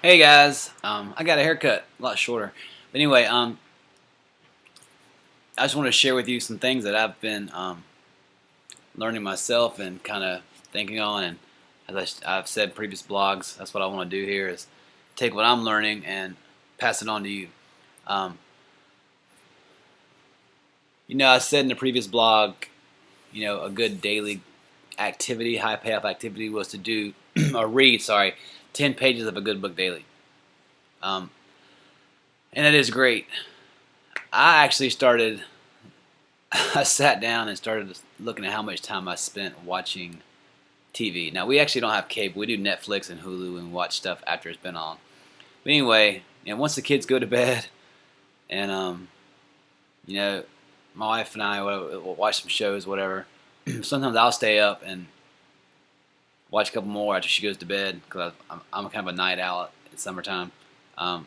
Hey guys, I got a haircut, a lot shorter. But anyway, I just want to share with you some things that I've been learning myself and kind of thinking on. And as I've said in previous blogs, that's what I want to do here is take what I'm learning and pass it on to you. Um, I said in the previous blog, a good daily activity, high payoff activity was to do or read, 10 pages of a good book daily. Um, and that is great. I actually started I sat down and started looking at how much time I spent watching TV. Now we actually don't have cable. We do Netflix and Hulu and watch stuff after it's been on. But anyway, and once the kids go to bed, and you know, my wife and I will watch some shows, whatever. Sometimes I'll stay up and watch a couple more after she goes to bed because I'm kind of a night owl in summertime. Um,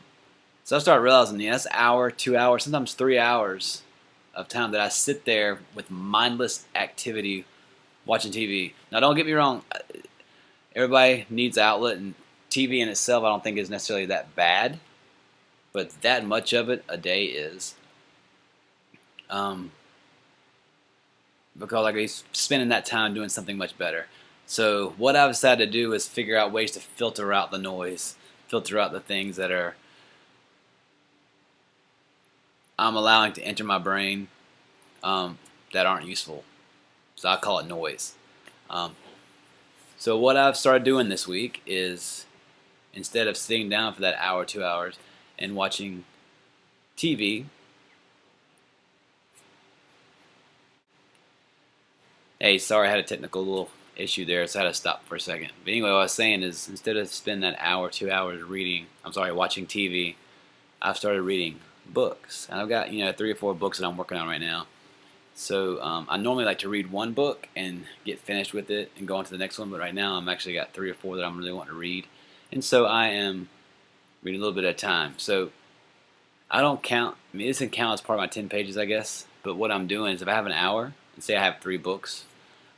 so I started realizing, that's an hour, 2 hours, sometimes 3 hours of time that I sit there with mindless activity watching TV. Now, don't get me wrong, everybody needs outlet, and TV in itself I don't think is necessarily that bad, but that much of it a day is. Um, because I could be spending that time doing something much better. So what I've decided to do is figure out ways to filter out the noise, filter out the things that I'm allowing to enter my brain that aren't useful. So I call it noise. Um, so what I've started doing this week is instead of sitting down for that hour, 2 hours, and watching TV. Hey, sorry, I had a technical little issue there, so I had to stop for a second. But anyway, what I was saying is instead of spending that hour, 2 hours watching TV, I've started reading books. And I've got, 3 or 4 books that I'm working on right now. So I normally like to read one book and get finished with it and go on to the next one. But right now I'm actually got 3 or 4 that I'm really wanting to read. And so I am reading a little bit at a time. So I don't count. I mean, this can count as part of my 10 pages, I guess. But what I'm doing is if I have an hour, and say I have 3 books,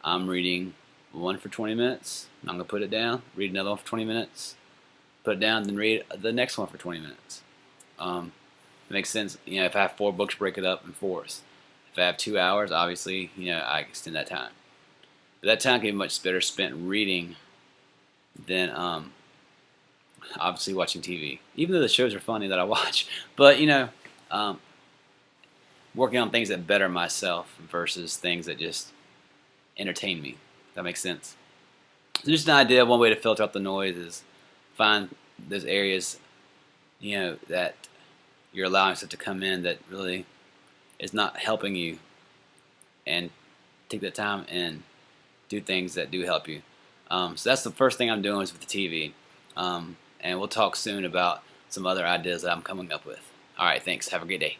I'm reading one for 20 minutes. I'm going to put it down, read another one for 20 minutes, put it down, then read the next one for 20 minutes. It makes sense. If I have 4 books, break it up in fours. If I have 2 hours, obviously, I extend that time. But that time can be much better spent reading than obviously watching TV. Even though the shows are funny that I watch, but um, working on things that better myself versus things that just entertain me. If that makes sense. So just an idea. One way to filter out the noise is find those areas, that you're allowing stuff to come in that really is not helping you, and take that time and do things that do help you. So that's the first thing I'm doing is with the TV. And we'll talk soon about some other ideas that I'm coming up with. All right, thanks. Have a great day.